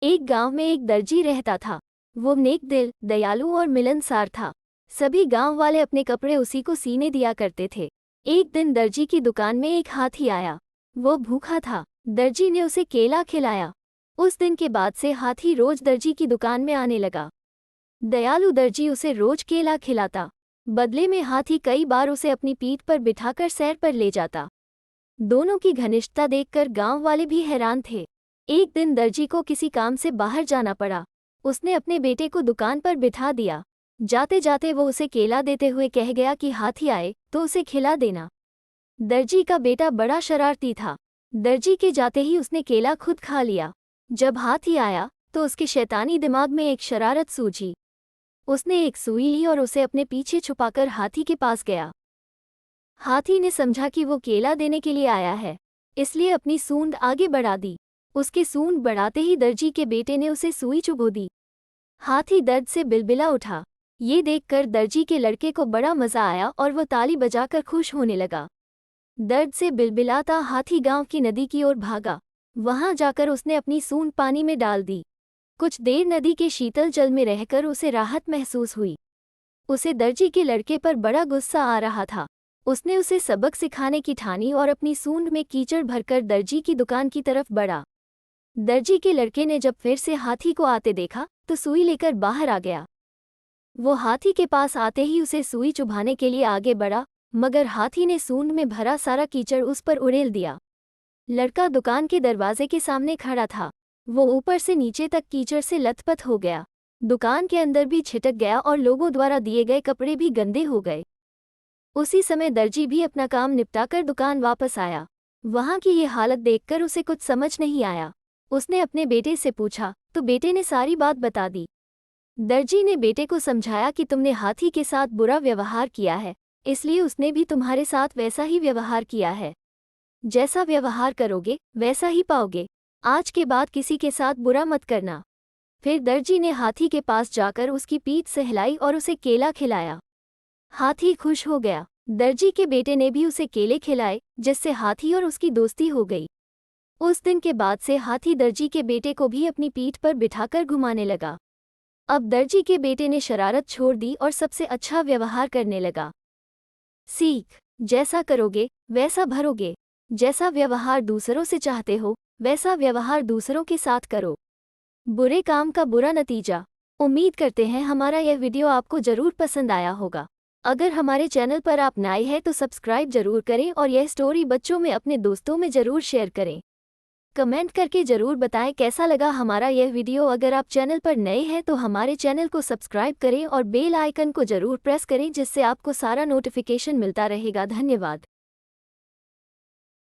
एक गांव में एक दर्जी रहता था। वो नेक दिल, दयालु और मिलनसार था। सभी गांव वाले अपने कपड़े उसी को सीने दिया करते थे। एक दिन दर्जी की दुकान में एक हाथी आया। वो भूखा था। दर्जी ने उसे केला खिलाया। उस दिन के बाद से हाथी रोज दर्जी की दुकान में आने लगा। दयालु दर्जी उसे रोज केला खिलाता। बदले में हाथी कई बार उसे अपनी पीठ पर बिठाकर सैर पर ले जाता। दोनों की घनिष्ठता देखकर गांव वाले भी हैरान थे। एक दिन दर्जी को किसी काम से बाहर जाना पड़ा। उसने अपने बेटे को दुकान पर बिठा दिया। जाते जाते वो उसे केला देते हुए कह गया कि हाथी आए तो उसे खिला देना। दर्जी का बेटा बड़ा शरारती था। दर्जी के जाते ही उसने केला खुद खा लिया। जब हाथी आया तो उसके शैतानी दिमाग में एक शरारत सूझी। उसने एक सुई ली और उसे अपने पीछे छुपाकर हाथी के पास गया। हाथी ने समझा कि वो केला देने के लिए आया है, इसलिए अपनी सूंड आगे बढ़ा दी। उसके सूंड बढ़ाते ही दर्जी के बेटे ने उसे सुई चुभो दी। हाथी दर्द से बिलबिला उठा। ये देखकर दर्जी के लड़के को बड़ा मजा आया और वो ताली बजाकर खुश होने लगा। दर्द से बिलबिलाता हाथी गांव की नदी की ओर भागा। वहां जाकर उसने अपनी सूंड पानी में डाल दी। कुछ देर नदी के शीतल जल में रहकर उसे राहत महसूस हुई। उसे दर्जी के लड़के पर बड़ा गुस्सा आ रहा था। उसने उसे सबक सिखाने की ठानी और अपनी सूंड में कीचड़ भरकर दर्जी की दुकान की तरफ बढ़ा। दर्जी के लड़के ने जब फिर से हाथी को आते देखा तो सुई लेकर बाहर आ गया। वो हाथी के पास आते ही उसे सुई चुभाने के लिए आगे बढ़ा, मगर हाथी ने सूंड में भरा सारा कीचड़ उस पर उड़ेल दिया। लड़का दुकान के दरवाजे के सामने खड़ा था। वो ऊपर से नीचे तक कीचड़ से लथपथ हो गया। दुकान के अंदर भी छिटक गया और लोगों द्वारा दिए गए कपड़े भी गंदे हो गए। उसी समय दर्जी भी अपना काम निपटाकर दुकान वापस आया। वहां की ये हालत देखकर उसे कुछ समझ नहीं आया। उसने अपने बेटे से पूछा तो बेटे ने सारी बात बता दी। दर्जी ने बेटे को समझाया कि तुमने हाथी के साथ बुरा व्यवहार किया है, इसलिए उसने भी तुम्हारे साथ वैसा ही व्यवहार किया है। जैसा व्यवहार करोगे वैसा ही पाओगे। आज के बाद किसी के साथ बुरा मत करना। फिर दर्जी ने हाथी के पास जाकर उसकी पीठ सहलाई और उसे केला खिलाया। हाथी खुश हो गया। दर्जी के बेटे ने भी उसे केले खिलाए, जिससे हाथी और उसकी दोस्ती हो गई। उस दिन के बाद से हाथी दर्जी के बेटे को भी अपनी पीठ पर बिठाकर घुमाने लगा। अब दर्जी के बेटे ने शरारत छोड़ दी और सबसे अच्छा व्यवहार करने लगा। सीख: जैसा करोगे वैसा भरोगे। जैसा व्यवहार दूसरों से चाहते हो वैसा व्यवहार दूसरों के साथ करो। बुरे काम का बुरा नतीजा। उम्मीद करते हैं हमारा यह वीडियो आपको जरूर पसंद आया होगा। अगर हमारे चैनल पर आप नए हैं तो सब्सक्राइब जरूर करें और यह स्टोरी बच्चों में अपने दोस्तों में जरूर शेयर करें। कमेंट करके जरूर बताएं कैसा लगा हमारा यह वीडियो। अगर आप चैनल पर नए हैं तो हमारे चैनल को सब्सक्राइब करें और बेल आइकन को जरूर प्रेस करें, जिससे आपको सारा नोटिफिकेशन मिलता रहेगा। धन्यवाद।